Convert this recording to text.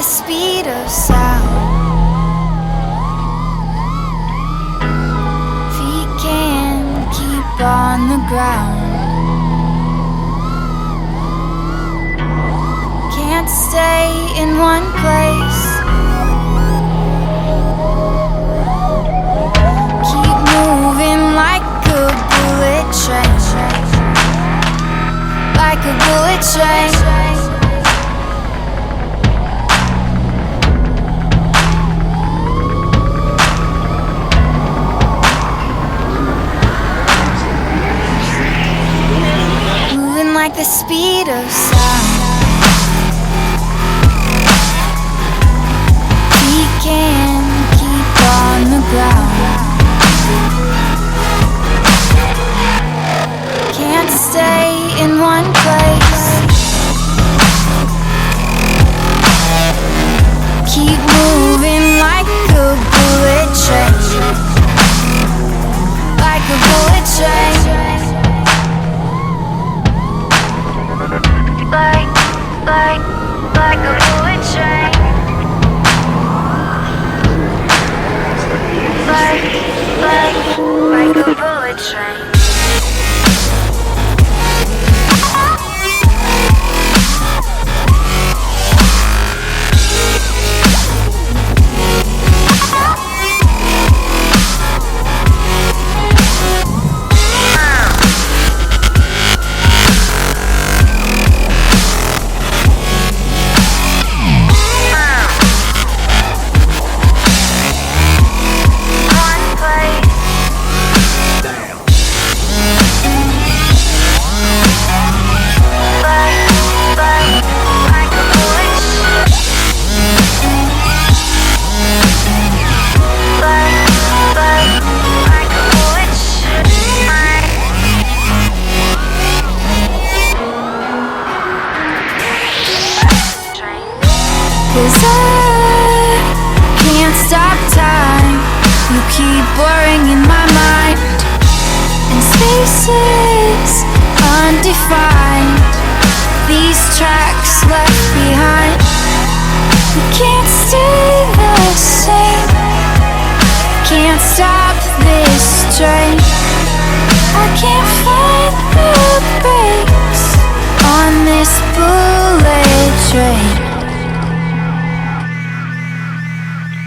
the speed of sound. Feet can't keep on the ground. Can't stay in one place. Keep moving like a bullet train. Like a bullet train. Like the speed of sound. We can keep on the ground. Can't stay in one place. Keep moving like a bullet train. Like a bullet train. Like a bullet train. Like a bullet train. Cause I can't stop time. You keep blurring in my mind, and spaces undefined. These tracks left behind. We can't stay the same. Can't stop this train. I can't find the brakes on this bullet train.